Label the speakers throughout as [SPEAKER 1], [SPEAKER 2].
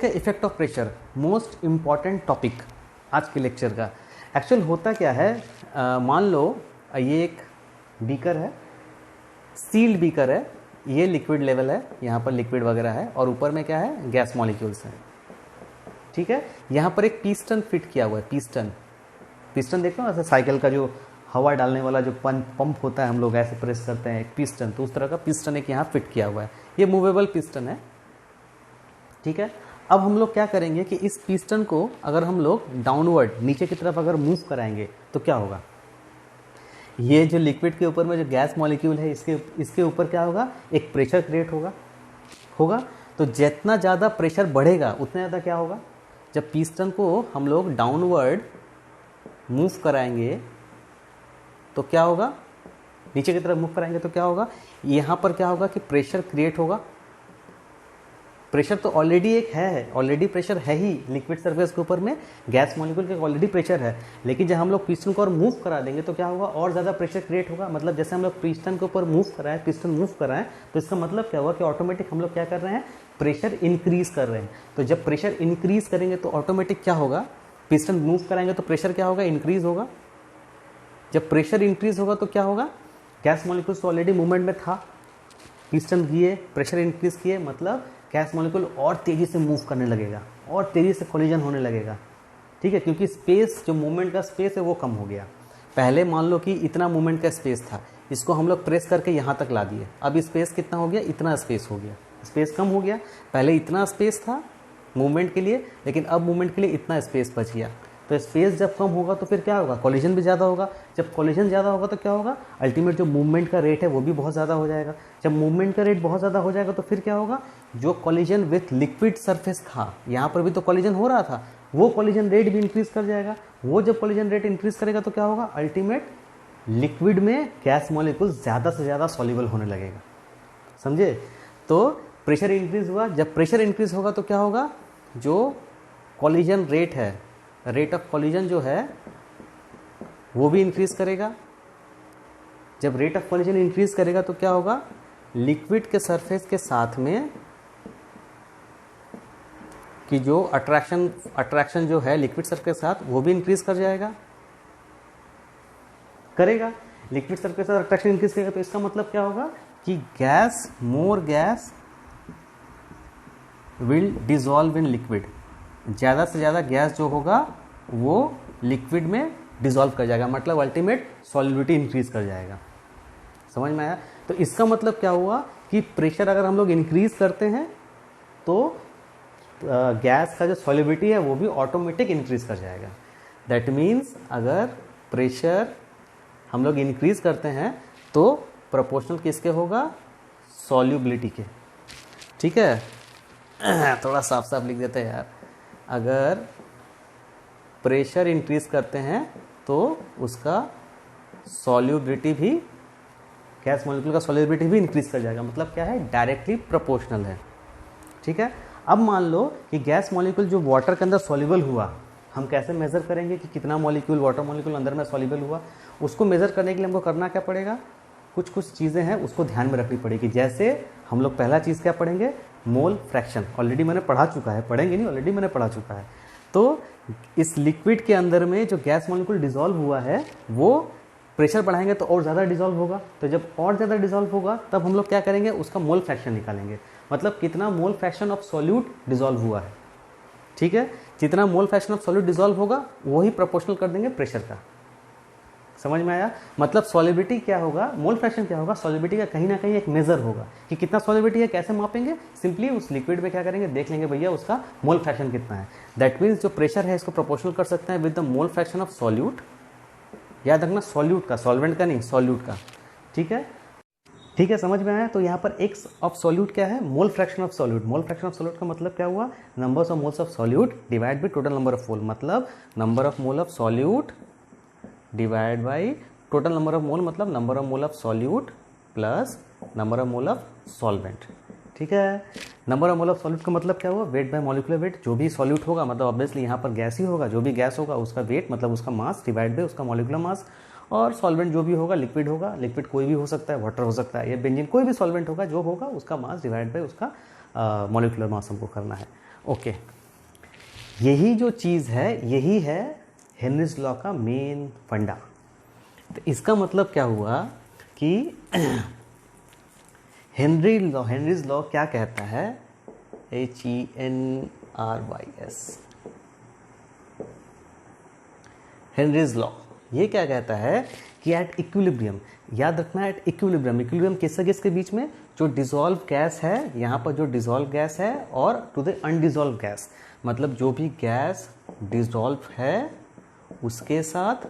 [SPEAKER 1] का effect of pressure, most important topic आज के लेक्चर का। एक्चुअल होता क्या है, मान लो ये एक बीकर है, सील्ड बीकर है, ये लिक्विड लेवल है, यहाँ पर लिक्विड वगैरह है और ऊपर में क्या है, गैस मॉलिक्यूल्स हैं। ठीक है, यहाँ पर एक पिस्टन फिट किया हुआ है। पिस्टन देखो ना, ऐसे साइकिल का जो हवा डालने वाला जो पंप होता है, हम लोग ऐसे प्रेस करते हैं एक पिस्टन, तो उस तरह का पिस्टन एक यहाँ फिट किया हुआ है। ये मूवेबल पिस्टन है। ठीक है, अब हम लोग क्या करेंगे कि इस पिस्टन को अगर हम लोग डाउनवर्ड नीचे की तरफ अगर मूव कराएंगे तो क्या होगा, ये जो लिक्विड के ऊपर में जो गैस मॉलिक्यूल है इसके ऊपर क्या होगा, एक प्रेशर क्रिएट होगा। तो जितना ज़्यादा प्रेशर बढ़ेगा उतना ज़्यादा क्या होगा, जब पिस्टन को हम लोग डाउनवर्ड मूव कराएंगे तो क्या होगा, नीचे की तरफ मूव कराएंगे तो क्या होगा, यहाँ पर क्या होगा कि प्रेशर क्रिएट होगा। प्रेशर तो ऑलरेडी एक है, ऑलरेडी प्रेशर है ही लिक्विड सरफेस के ऊपर में, गैस मॉलिक्यूल के ऑलरेडी प्रेशर है। लेकिन जब हम लोग पिस्टन को और मूव करा देंगे तो क्या होगा, और ज़्यादा प्रेशर क्रिएट होगा। मतलब जैसे हम लोग पिस्टन के ऊपर मूव कराएं, पिस्टन मूव कराएं, तो इसका मतलब क्या होगा कि ऑटोमेटिक हम लोग क्या कर रहे हैं, प्रेशर इंक्रीज कर रहे हैं। तो जब प्रेशर इंक्रीज करेंगे तो ऑटोमेटिक क्या होगा, पिस्टन मूव कराएंगे तो प्रेशर क्या होगा, इंक्रीज होगा। जब प्रेशर इंक्रीज होगा तो क्या होगा, गैस मॉलिक्यूल्स तो ऑलरेडी मूवमेंट में था, पिस्टन किए, प्रेशर इंक्रीज किए, मतलब गैस मॉलिक्यूल और तेज़ी से मूव करने लगेगा और तेज़ी से कोलिजन होने लगेगा। ठीक है, क्योंकि स्पेस, जो मूवमेंट का स्पेस है वो कम हो गया। पहले मान लो कि इतना मूवमेंट का स्पेस था, इसको हम लोग प्रेस करके यहाँ तक ला दिए, अब स्पेस कितना हो गया, इतना स्पेस हो गया, स्पेस कम हो गया। पहले इतना स्पेस था मूवमेंट के लिए, लेकिन अब मूवमेंट के लिए इतना स्पेस बच गया। तो स्पेस जब कम होगा तो फिर क्या होगा, कोलिजन भी ज़्यादा होगा। जब कोलिजन ज़्यादा होगा तो क्या होगा, अल्टीमेट जो मूवमेंट का रेट है वो भी बहुत ज़्यादा हो जाएगा। जब मूवमेंट का रेट बहुत ज़्यादा हो जाएगा तो फिर क्या होगा, जो कोलिजन विथ लिक्विड सरफेस था, यहाँ पर भी तो कोलिजन हो रहा था, वो कोलिजन रेट भी इंक्रीज कर जाएगा। वो जब कोलिजन रेट इंक्रीज करेगा तो क्या होगा, अल्टीमेट लिक्विड में गैस मॉलिक्यूल ज़्यादा से ज़्यादा सॉल्युबल होने लगेगा। समझे? तो प्रेशर इंक्रीज हुआ, जब प्रेशर इंक्रीज होगा तो क्या होगा, जो कोलिजन रेट है, रेट ऑफ कोलिजन जो है वो भी इंक्रीज करेगा। जब रेट ऑफ कोलिजन इंक्रीज करेगा तो क्या होगा, लिक्विड के सरफेस के साथ में कि जो अट्रैक्शन जो है लिक्विड सरफेस के साथ वो भी इंक्रीज कर जाएगा, करेगा। लिक्विड सरफेस के साथ अट्रैक्शन इंक्रीज करेगा तो इसका मतलब क्या होगा कि more gas will dissolve in liquid. ज़्यादा से ज़्यादा गैस जो होगा वो लिक्विड में डिसॉल्व कर जाएगा, मतलब अल्टीमेट सॉल्युबिलिटी इंक्रीज कर जाएगा। समझ में आया? तो इसका मतलब क्या हुआ कि प्रेशर अगर हम लोग इंक्रीज करते हैं तो गैस का जो सॉल्युबिलिटी है वो भी ऑटोमेटिक इंक्रीज कर जाएगा। दैट मीन्स अगर प्रेशर हम लोग इंक्रीज करते हैं तो प्रोपोर्शनल किसके होगा, सॉल्युबिलिटी के। ठीक है, थोड़ा साफ साफ लिख देते हैं यार। अगर प्रेशर इंक्रीज करते हैं तो उसका सॉल्युबिलिटी भी, गैस मॉलिक्यूल का सॉल्युबिलिटी भी इंक्रीज कर जाएगा। मतलब क्या है, डायरेक्टली प्रोपोर्शनल है। ठीक है, अब मान लो कि गैस मॉलिक्यूल जो वाटर के अंदर सॉल्युबल हुआ, हम कैसे मेज़र करेंगे कि कितना मॉलिक्यूल, वाटर मॉलिक्यूल अंदर में सॉल्युबल हुआ। उसको मेज़र करने के लिए हमको करना क्या पड़ेगा, कुछ चीज़ें हैं उसको ध्यान में रखनी पड़ेगी। जैसे हम लोग पहला चीज़ क्या पढ़ेंगे, मोल फ्रैक्शन। ऑलरेडी मैंने पढ़ा चुका है, पढ़ेंगे नहीं, ऑलरेडी मैंने पढ़ा चुका है। तो इस लिक्विड के अंदर में जो गैस मॉलिक्यूल डिसॉल्व हुआ है वो प्रेशर बढ़ाएंगे तो और ज़्यादा डिसॉल्व होगा। तो जब और ज़्यादा डिसॉल्व होगा तब हम लोग क्या करेंगे, उसका मोल फ्रैक्शन निकालेंगे। मतलब कितना मोल फ्रैक्शन ऑफ सॉल्यूट डिसॉल्व हुआ है। ठीक है, जितना मोल फ्रैक्शन ऑफ सॉल्यूट डिसॉल्व होगा वही प्रोपोर्शनल कर देंगे प्रेशर का। समझ में आया? मतलब सॉल्युबिलिटी क्या होगा, मोल फ्रैक्शन क्या होगा, सॉल्युबिलिटी का कहीं ना कहीं एक मेजर होगा कि कितना सॉल्युबिलिटी है। कैसे मापेंगे, सिंपली उस लिक्विड में क्या करेंगे, देख लेंगे भैया उसका मोल फ्रैक्शन कितना है। दैट मीन्स जो प्रेशर है इसको प्रोपोर्शनल कर सकते हैं with the mole fraction of solute. याद रखना सॉल्यूट का, सॉल्वेंट का नहीं, सॉल्यूट का। ठीक है, ठीक है, समझ में आया? तो यहाँ पर एक्स ऑफ सॉल्यूट क्या है, mole fraction of solute. Mole fraction of solute का मतलब क्या हुआ, numbers of moles of solute divide by total number of mole. मतलब number of mole of solute divide by total number of mole, मतलब number of mole of solute plus number of mole of solvent. ठीक है, number of mole of solute का मतलब क्या हुआ, weight by molecular weight. जो भी solute होगा मतलब ऑब्वियसली यहाँ पर गैस ही होगा, जो भी गैस होगा उसका वेट मतलब उसका मास डिवाइड बाय उसका मॉलिक्यूलर मास। और सॉल्वेंट जो भी होगा, लिक्विड होगा, लिक्विड कोई भी हो सकता है, वाटर हो सकता है या बेंजीन, कोई भी सॉल्वेंट होगा जो होगा उसका मास डिवाइड बाय उसका मॉलिक्यूलर मास हमको करना है। ओके। यही जो चीज़ है यही है हेनरीज लॉ का मेन फंडा। तो इसका मतलब क्या हुआ कि हेनरीज लॉ क्या कहता है, HENRYS, हेनरीज लॉ ये क्या कहता है कि एट इक्विलिब्रियम, याद रखना एट इक्विलिब्रियम, इक्विलिब्रियम किससे किसके बीच में, जो डिसॉल्व गैस है, यहाँ पर जो डिसॉल्व गैस है और टू द अनडिसॉल्व गैस, मतलब जो भी गैस डिसॉल्व है उसके साथ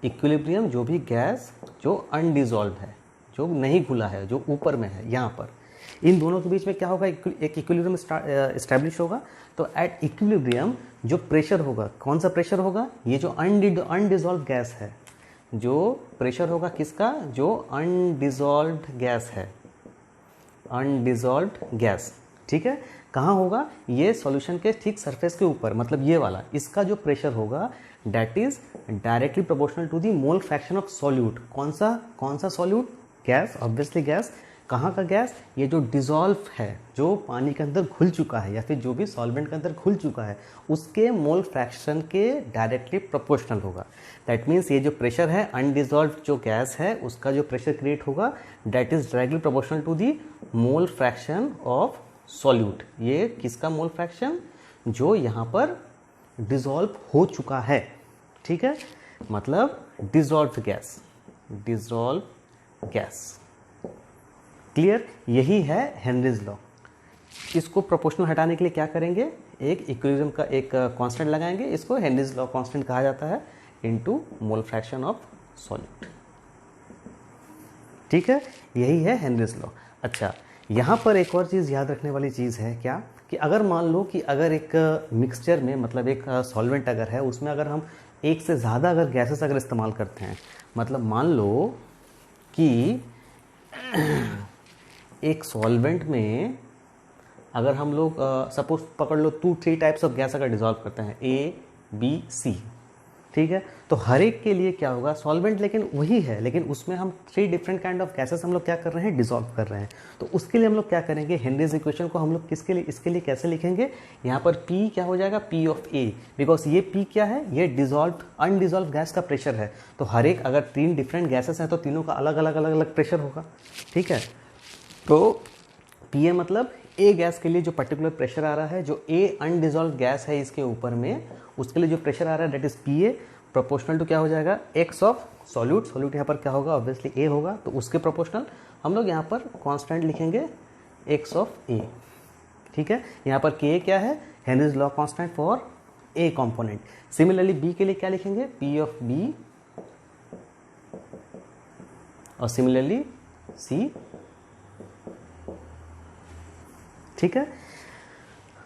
[SPEAKER 1] इक्विलिब्रियम जो भी गैस जो अनडिसॉल्व है, जो नहीं घुला है, जो ऊपर में है, यहाँ पर इन दोनों के बीच में क्या होगा, एक इक्विलिब्रियम इस्टेब्लिश होगा। तो एट इक्विलिब्रियम जो प्रेशर होगा, कौन सा प्रेशर होगा, ये जो अनडिसॉल्व गैस है, जो प्रेशर होगा किसका, जो अनडिसॉल्व्ड गैस है, अनडिसॉल्व्ड गैस, ठीक है, कहाँ होगा, ये सॉल्यूशन के ठीक सरफेस के ऊपर, मतलब ये वाला, इसका जो प्रेशर होगा that is directly proportional to the mole fraction of solute. कौन सा सॉल्यूट, गैस, ऑब्वियसली गैस, कहाँ का गैस, ये जो डिसॉल्व है, जो पानी के अंदर घुल चुका है या फिर जो भी सॉल्वेंट के अंदर घुल चुका है, उसके मोल फ्रैक्शन के डायरेक्टली प्रोपोर्शनल होगा। दैट मीन्स ये जो प्रेशर है अनडिसॉल्व जो गैस है उसका जो प्रेशर क्रिएट होगा that is directly proportional to the mole fraction of solute. ये किसका मोल फ्रैक्शन, जो यहाँ पर डिसॉल्व हो चुका है, ठीक है, मतलब dissolve gas, dissolve gas, clear, यही है हेनरीज लॉ। इसको प्रोपोर्शनल हटाने के लिए क्या करेंगे, एक इक्विलिब्रियम का एक कांस्टेंट लगाएंगे, इसको हेनरीज लॉ कांस्टेंट कहा जाता है, into mole fraction of solute, ठीक है, यही है हेनरीज लॉ। अच्छा, यहाँ पर एक और चीज़ याद रखने वाली चीज़ है क्या, कि अगर मान लो कि अगर एक मिक्सचर में, मतलब एक सॉल्वेंट अगर है उसमें अगर हम एक से ज़्यादा अगर गैसेस अगर इस्तेमाल करते हैं, मतलब मान लो कि एक सॉल्वेंट में अगर हम लोग सपोज पकड़ लो 2-3 टाइप्स ऑफ गैस अगर डिसॉल्व करते हैं, A, B, C, ठीक है, तो हर एक के लिए क्या होगा, सॉल्वेंट लेकिन वही है, लेकिन उसमें हम 3 डिफरेंट काइंड ऑफ गैसेस हम लोग क्या कर रहे हैं, डिसॉल्व कर रहे हैं। तो उसके लिए हम लोग क्या करेंगे, हेनरीज इक्वेशन को हम लोग किसके लिए, इसके लिए कैसे लिखेंगे, यहाँ पर P क्या हो जाएगा, P ऑफ A, बिकॉज ये P क्या है, ये डिसॉल्व अनडिसॉल्व गैस का प्रेशर है। तो हर एक अगर 3 डिफरेंट गैसेस हैं तो तीनों का अलग अलग प्रेशर होगा, ठीक है। तो पी ए मतलब ए गैस के लिए जो पर्टिकुलर प्रेशर आ रहा है, जो ए अनडिसॉल्व गैस है इसके ऊपर में, उसके लिए जो प्रेशर आ रहा है that is P A proportional to क्या हो जाएगा, एक्स ऑफ सॉल्यूट, सॉल्यूट यहाँ पर क्या होगा, ऑब्वियसली ए होगा, तो उसके प्रोपोर्शनल हम लोग यहाँ पर कांस्टेंट लिखेंगे एक्स ऑफ ए, ठीक है। यहाँ पर के क्या है, Henry's law constant for A component. Similarly B के लिए क्या लिखेंगे, पी ऑफ बी, और सिमिलरली सी, ठीक है।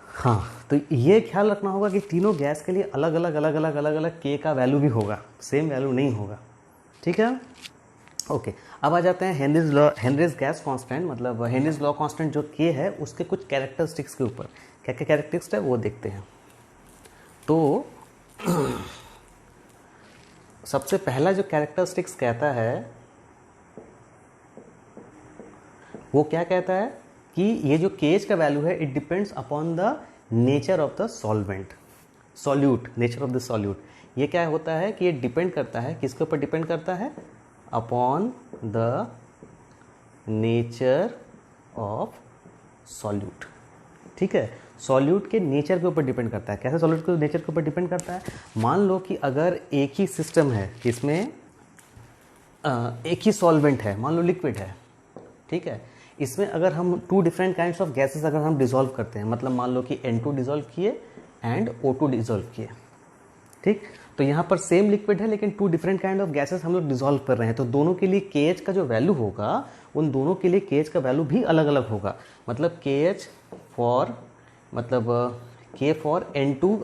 [SPEAKER 1] हाँ, तो ये ख्याल रखना होगा कि तीनों गैस के लिए अलग अलग के का वैल्यू भी होगा, सेम वैल्यू नहीं होगा, ठीक है। ओके, अब आ जाते हैं Henry's law, Henrys gas constant, मतलब हेनरीज लॉ कांस्टेंट जो के है उसके कुछ कैरेक्टरिस्टिक्स के ऊपर, क्या क्या कैरेक्टरिस्टिक्स है वो देखते हैं। तो सबसे पहला जो कैरेक्टरिस्टिक्स कहता है वो क्या कहता है कि ये जो केएच का वैल्यू है it depends upon the nature of the solvent, solute, nature of the solute. ये क्या होता है कि ये डिपेंड करता है, किसके ऊपर डिपेंड करता है, upon the nature of solute, ठीक है। सॉल्यूट के नेचर के ऊपर डिपेंड करता है। कैसे सॉल्यूट के नेचर के ऊपर डिपेंड करता है, मान लो कि अगर एक ही सिस्टम है जिसमें एक ही सॉल्वेंट है, मान लो लिक्विड है, ठीक है, इसमें अगर हम 2 डिफरेंट काइंड्स ऑफ गैसेस अगर हम डिसॉल्व करते हैं, मतलब मान लो कि N2 डिसॉल्व किए एंड O2 डिसॉल्व किए, ठीक, तो यहाँ पर सेम लिक्विड है लेकिन 2 डिफरेंट काइंड ऑफ गैसेस हम लोग डिसॉल्व कर रहे हैं, तो दोनों के लिए KH का जो वैल्यू होगा उन दोनों के लिए KH का वैल्यू भी अलग अलग होगा। मतलब KH फॉर, मतलब K फॉर N2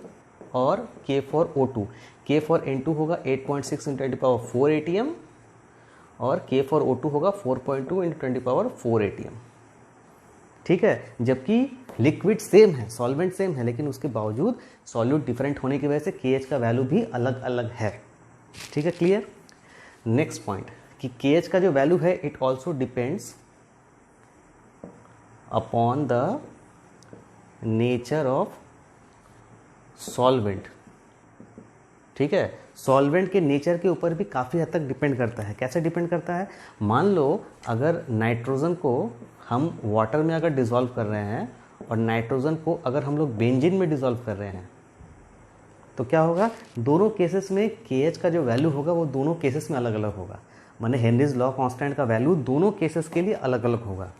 [SPEAKER 1] और K for O2, K for N2 होगा 8.6 × 10⁴ ATM और K फॉर O2 होगा 4.2 × 10⁴ ATM, ठीक है। जबकि लिक्विड सेम है, सॉल्वेंट सेम है, लेकिन उसके बावजूद सॉल्यूट डिफरेंट होने की वजह से KH का वैल्यू भी अलग अलग है, ठीक है, क्लियर। नेक्स्ट पॉइंट कि KH का जो वैल्यू है it also depends upon the nature of solvent. ठीक है, सॉल्वेंट के नेचर के ऊपर भी काफ़ी हद तक डिपेंड करता है। कैसे डिपेंड करता है? मान लो अगर नाइट्रोजन को हम वाटर में अगर डिज़ोल्व कर रहे हैं और नाइट्रोजन को अगर हम लोग बेंजीन में डिज़ोल्व कर रहे हैं तो क्या होगा, दोनों केसेस में KH का जो वैल्यू होगा वो दोनों केसेस में अलग अलग होगा। माने हेनरीज लॉ कांस्टेंट का वैल्यू दोनों केसेस के लिए अलग अलग होगा।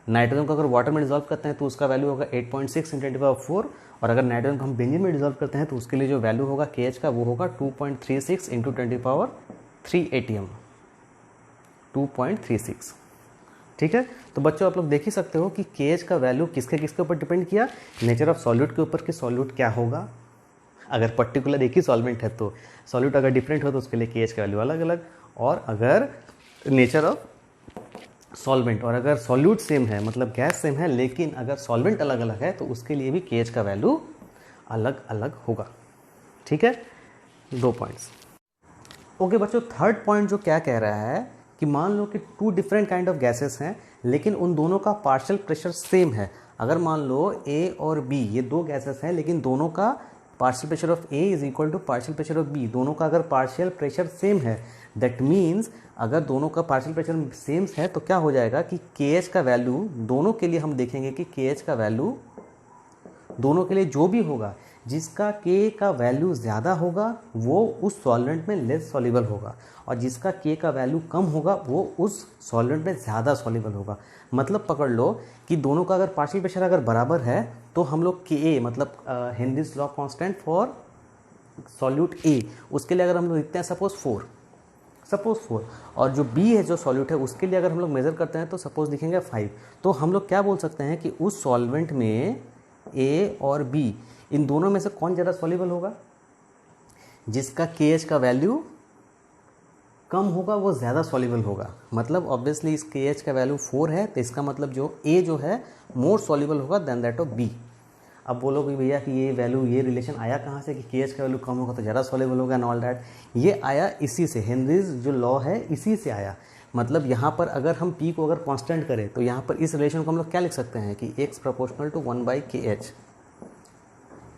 [SPEAKER 1] नाइट्रोजन को अगर वाटर में डिजॉल्व करते हैं तो उसका वैल्यू होगा 8.6 × 10⁴, और अगर नाइट्रोजन को हम बेंजीन में डिजॉल्व करते हैं तो उसके लिए जो वैल्यू होगा KH का वो होगा 2.36 × 10⁻³ ATM, 2.36। ठीक है, तो बच्चों आप लोग देख ही सकते हो कि KH का वैल्यू किसके किसके ऊपर डिपेंड किया, नेचर ऑफ सॉल्यूट के ऊपर कि सॉल्यूट क्या होगा। अगर पर्टिकुलर एक ही सॉल्वेंट है तो सॉल्यूट अगर डिफरेंट हो तो उसके लिए KH का वैल्यू अलग अलग, और अगर नेचर ऑफ सॉल्वेंट और अगर सॉल्यूट सेम है मतलब गैस सेम है लेकिन अगर सॉल्वेंट अलग अलग है तो उसके लिए भी KH का वैल्यू अलग अलग होगा। ठीक है, 2 पॉइंट्स। ओके बच्चों, थर्ड पॉइंट जो क्या कह रहा है कि मान लो कि 2 डिफरेंट काइंड ऑफ गैसेस हैं लेकिन उन दोनों का पार्शियल प्रेशर सेम है। अगर मान लो A और B ये 2 गैसेस हैं लेकिन दोनों का partial pressure of A is equal to partial pressure of B, दोनों का अगर पार्शियल प्रेशर सेम है, दैट मीन्स अगर दोनों का पार्शियल प्रेशर सेम है तो क्या हो जाएगा कि KH का वैल्यू दोनों के लिए हम देखेंगे कि KH का वैल्यू दोनों के लिए जो भी होगा, जिसका K का वैल्यू ज़्यादा होगा वो उस सॉल्वेंट में लेस सॉल्युबल होगा और जिसका K का वैल्यू कम होगा वो उस सॉल्वेंट में ज़्यादा सॉल्युबल होगा। मतलब पकड़ लो कि दोनों का अगर पार्शियल प्रेशर अगर बराबर है तो हम लोग Ka मतलब Henrys law constant for solute A, उसके लिए अगर हम लोग लिखते हैं सपोज 4, और जो B है जो सॉल्यूट है उसके लिए अगर हम लोग मेज़र करते हैं तो सपोज लिखेंगे 5, तो हम लोग क्या बोल सकते हैं कि उस सॉल्वेंट में A और B इन दोनों में से कौन ज़्यादा सॉल्युबल होगा, जिसका KH का वैल्यू कम होगा वो ज़्यादा सॉल्युबल होगा। मतलब ऑब्वियसली इस KH का वैल्यू 4 है तो इसका मतलब जो A जो है मोर सॉल्युबल होगा देन दैट ऑफ B। अब बोलोगे भैया कि ये वैल्यू ये रिलेशन आया कहाँ से कि KH का वैल्यू कम होगा तो ज़्यादा सॉल्युबल होगा एंड ऑल दैट, ये आया इसी से, हेनरीज जो लॉ है इसी से आया। मतलब यहाँ पर अगर हम P को अगर कांस्टेंट करें तो यहाँ पर इस रिलेशन को हम लोग क्या लिख सकते हैं कि x प्रोपोर्शनल टू 1/KH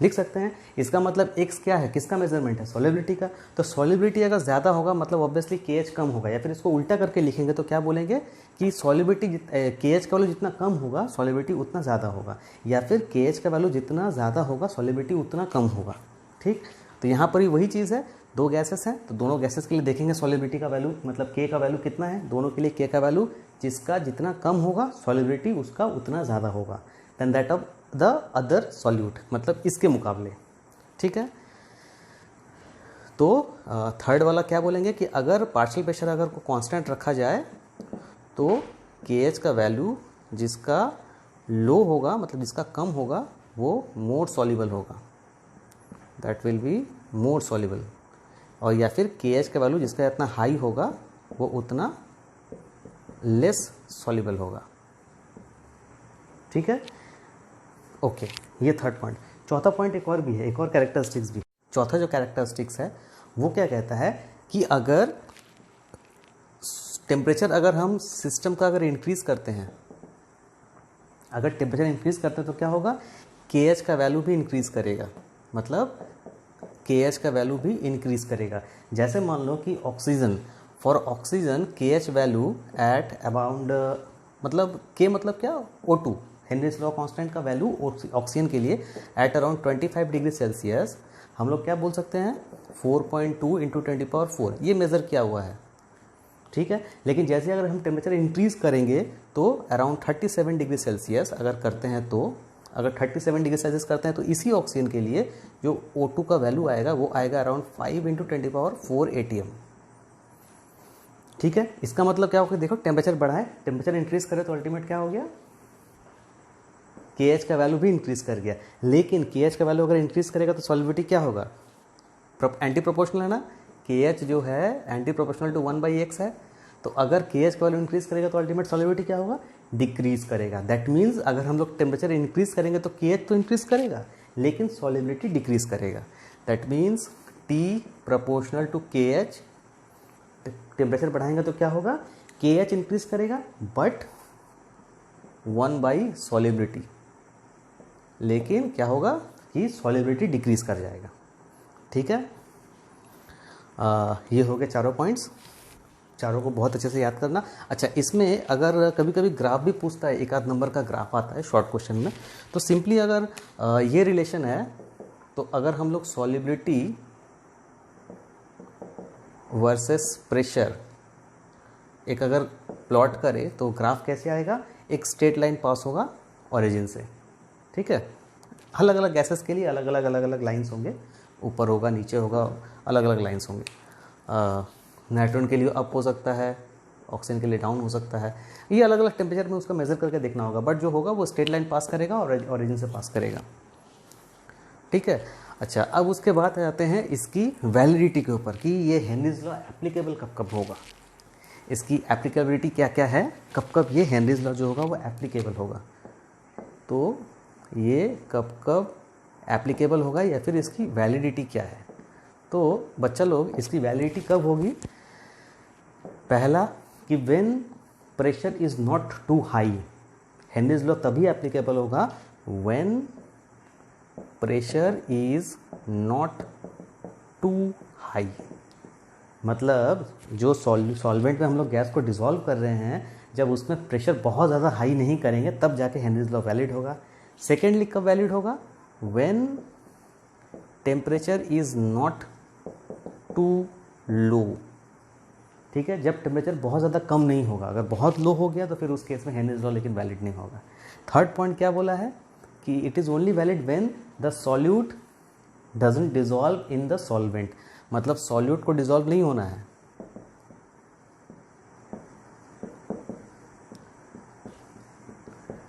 [SPEAKER 1] लिख सकते हैं। इसका मतलब x क्या है, किसका मेजरमेंट है, सॉल्युबिलिटी का। तो सॉल्युबिलिटी अगर ज़्यादा होगा मतलब ऑब्वियसली KH कम होगा, या फिर इसको उल्टा करके लिखेंगे तो क्या बोलेंगे कि सॉल्युबिलिटी KH का वैल्यू जितना कम होगा सॉल्युबिलिटी उतना ज़्यादा होगा, या फिर KH का वैल्यू जितना ज़्यादा होगा सॉल्युबिलिटी उतना कम होगा। ठीक, तो यहाँ पर भी वही चीज़ है, 2 गैसेस हैं तो दोनों गैसेस के लिए देखेंगे सॉल्युबिलिटी का वैल्यू मतलब K का वैल्यू कितना है, दोनों के लिए K का वैल्यू जिसका जितना कम होगा सॉल्युबिलिटी उसका उतना ज़्यादा होगा then that of the other solute, मतलब इसके मुकाबले। ठीक है, तो थर्ड वाला क्या बोलेंगे कि अगर पार्शियल प्रेशर अगर को कांस्टेंट रखा जाए तो KH का वैल्यू जिसका लो होगा मतलब जिसका कम होगा वो मोर सॉल्युबल होगा, that will be more soluble, और या फिर KH का वैल्यू जिसका इतना हाई होगा वो उतना लेस सॉल्युबल होगा। ठीक है, ओके, ये थर्ड पॉइंट। चौथा पॉइंट एक और भी है, एक और कैरेक्टरिस्टिक्स भी। चौथा जो कैरेक्टरिस्टिक्स है वो क्या कहता है कि अगर टेम्परेचर अगर हम सिस्टम का अगर इंक्रीज करते हैं, अगर टेम्परेचर इंक्रीज करते हैं तो क्या होगा, KH का वैल्यू भी इंक्रीज करेगा, मतलब KH का वैल्यू भी इंक्रीज करेगा। जैसे मान लो कि oxygen, for oxygen KH value at abound मतलब K मतलब क्या, O2 हेनरीज लॉ कांस्टेंट का वैल्यू ऑक्सीजन के लिए एट अराउंड 25 डिग्री सेल्सियस हम लोग क्या बोल सकते हैं 4.2 × 10⁴ ये मेज़र किया हुआ है। ठीक है, लेकिन जैसे अगर हम टेम्परेचर इंक्रीज करेंगे तो अराउंड 37 डिग्री सेल्सियस अगर करते हैं तो अगर 37 डिग्री सेल्सियस करते हैं तो इसी ऑक्सीजन के लिए जो O2 का वैल्यू आएगा वो आएगा अराउंड 5 × 10⁴ ATM। ठीक है, इसका मतलब क्या होगा, देखो टेम्परेचर बढ़ाए, टेम्परेचर इंक्रीज करे तो अल्टीमेट क्या हो गया, KH का वैल्यू भी इंक्रीज कर गया। लेकिन KH का वैल्यू अगर इंक्रीज करेगा तो सॉल्युबिलिटी क्या होगा, एंटी प्रोपोर्शनल है ना, KH जो है एंटी प्रोपोर्शनल टू 1/x है, तो अगर KH का वैल्यू इंक्रीज करेगा तो अल्टीमेट सॉल्युबिलिटी क्या होगा, डिक्रीज करेगा। दैट मीन्स अगर हम लोग टेम्परेचर इंक्रीज करेंगे तो KH तो इंक्रीज करेगा लेकिन सॉल्युबिलिटी डिक्रीज करेगा। That means T proportional to KH, temperature बढ़ाएंगे तो क्या होगा, KH इंक्रीज करेगा बट 1/सॉल्युबिलिटी, लेकिन क्या होगा कि सॉल्युबिलिटी डिक्रीज कर जाएगा। ठीक है, ये हो गए चारों पॉइंट्स, चारों को बहुत अच्छे से याद करना। अच्छा, इसमें अगर कभी कभी ग्राफ भी पूछता है, एक आध नंबर का ग्राफ आता है शॉर्ट क्वेश्चन में, तो सिंपली अगर ये रिलेशन है तो अगर हम लोग सॉल्युबिलिटी वर्सेस प्रेशर एक अगर प्लॉट करें तो ग्राफ कैसे आएगा, एक स्ट्रेट लाइन पास होगा ओरिजिन से। ठीक है, अलग अलग गैसेस के लिए अलग अलग लाइंस होंगे, ऊपर होगा नीचे होगा, अलग अलग लाइंस होंगे। नाइट्रोजन के लिए अप हो सकता है, ऑक्सीजन के लिए डाउन हो सकता है, ये अलग अलग टेम्परेचर में उसका मेजर करके देखना होगा, बट जो होगा वो स्ट्रेट लाइन पास करेगा और ओरिजिन से पास करेगा। ठीक है, अच्छा अब उसके बाद आ जाते हैं इसकी वैलिडिटी के ऊपर कि ये हेनरीज लॉ एप्लीकेबल कब कब होगा, इसकी एप्लीकेबिलिटी क्या क्या है, कब कब ये हेनरीज लॉ जो होगा वो एप्लीकेबल होगा। तो ये कब कब एप्लीकेबल होगा या फिर इसकी वैलिडिटी क्या है। तो बच्चा लोग इसकी वैलिडिटी कब होगी, पहला कि when pressure is not too high, Henry's law तभी एप्लीकेबल होगा when pressure is not too high. मतलब जो सॉल्वेंट में हम लोग गैस को डिसॉल्व कर रहे हैं, जब उसमें प्रेशर बहुत ज़्यादा हाई नहीं करेंगे तब जाके हेनरीज लॉ वैलिड होगा। सेकेंडली कब वैलिड होगा, when temperature is not too low. ठीक है, जब टेम्परेचर बहुत ज़्यादा कम नहीं होगा, अगर बहुत लो हो गया तो फिर उस केस में हेनरीज लॉ लेकिन वैलिड नहीं होगा। थर्ड पॉइंट क्या बोला है कि it is only valid when the solute doesn't dissolve in the solvent, मतलब सॉल्यूट को डिसॉल्व नहीं होना है।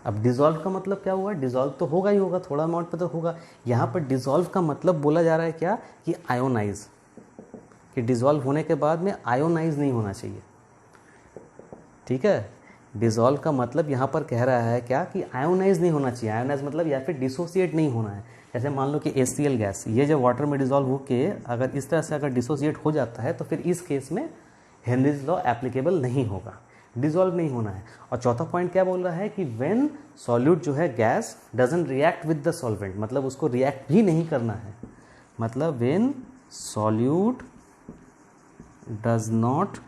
[SPEAKER 1] अब डिसॉल्व का मतलब क्या हुआ, डिसॉल्व तो होगा ही होगा, थोड़ा अमाउंट पे तो होगा। यहाँ पर डिसॉल्व का मतलब बोला जा रहा है क्या कि आयोनाइज, कि डिसॉल्व होने के बाद में आयोनाइज नहीं होना चाहिए। ठीक है, डिसॉल्व का मतलब यहाँ पर कह रहा है क्या कि आयोनाइज नहीं होना चाहिए। आयोनाइज मतलब या फिर डिसोसिएट नहीं होना है। जैसे मान लो कि HCl गैस ये जब वाटर में डिसॉल्व होके अगर इस तरह से अगर डिसोसिएट हो जाता है तो फिर इस केस में हेनरीज लॉ एप्लीकेबल नहीं होगा, डिसॉल्व नहीं होना है। और चौथा पॉइंट क्या बोल रहा है कि व्हेन सॉल्यूट जो है gas doesn't react with the solvent, मतलब उसको रिएक्ट भी नहीं करना है, मतलब when solute does not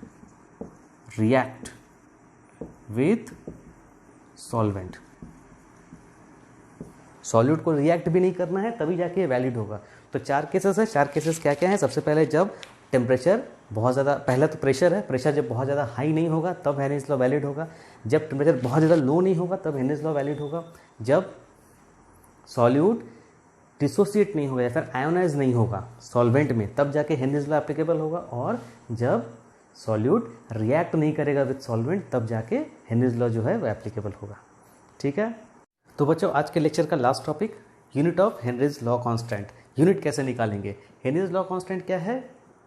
[SPEAKER 1] react with solvent, solute को रिएक्ट भी नहीं करना है तभी जाके ये वैलिड होगा। तो चार केसेस है, चार केसेस क्या क्या है, सबसे पहले जब टेम्परेचर बहुत ज़्यादा, पहला तो प्रेशर है, प्रेशर जब बहुत ज़्यादा हाई नहीं होगा तब हेनरीज लॉ वैलिड होगा। जब टेम्परेचर बहुत ज़्यादा लो नहीं होगा तब हेनरीज लॉ वैलिड होगा। जब सॉल्यूट डिसोसिएट नहीं होगा या फिर आयोनाइज नहीं होगा सॉल्वेंट में तब जाके हेनरीज लॉ एप्लीकेबल होगा। और जब सॉल्यूट रिएक्ट नहीं करेगा विद सॉल्वेंट तब जाके हेनरीज लॉ जो है वो एप्लीकेबल होगा। ठीक है, तो बच्चों आज के लेक्चर का last topic unit of Henry's law constant. Unit कैसे निकालेंगे, हेनरीज लॉ कांस्टेंट क्या है,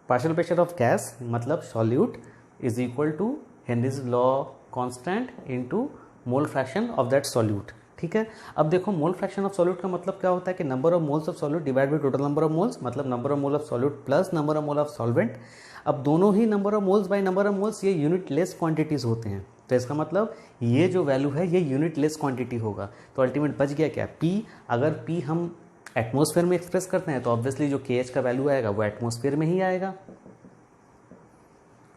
[SPEAKER 1] पार्शियल प्रेशर ऑफ गैस मतलब solute is equal to Henry's law constant into mole fraction of that solute. ठीक है, अब देखो मोल फ्रैक्शन ऑफ सॉल्यूट का मतलब क्या होता है कि number of moles of solute divide by total number of moles, मतलब number of mole of solute plus number of mole of solvent. अब दोनों ही number of moles by number of moles ये यूनिट लेस क्वांटिटीज होते हैं, तो इसका मतलब ये जो वैल्यू है ये यूनिट लेस क्वांटिटी होगा। तो अल्टीमेट बच गया क्या, P। अगर P हम एटमॉस्फेयर में एक्सप्रेस करते हैं तो ऑब्वियसली जो KH का वैल्यू आएगा वो एटमॉस्फेयर में ही आएगा।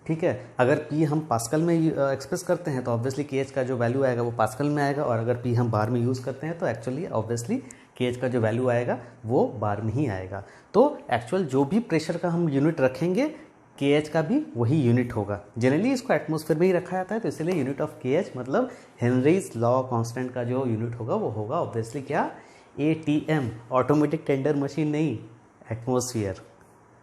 [SPEAKER 1] ठीक है, अगर P हम पास्कल में एक्सप्रेस करते हैं तो ऑब्वियसली KH का जो वैल्यू आएगा वो पास्कल में आएगा, और अगर P हम बार में यूज़ करते हैं तो एक्चुअली ऑब्वियसली KH का जो वैल्यू आएगा वो बार में ही आएगा। तो एक्चुअल जो भी प्रेशर का हम यूनिट रखेंगे KH का भी वही यूनिट होगा। जनरली इसको एटमॉस्फेयर में ही रखा जाता है, तो इसलिए यूनिट ऑफ KH मतलब हेनरीज लॉ कांस्टेंट का जो यूनिट होगा वो होगा ऑब्वियसली क्या, ATM, ऑटोमेटिक टेंडर मशीन नहीं, एटमॉस्फेयर।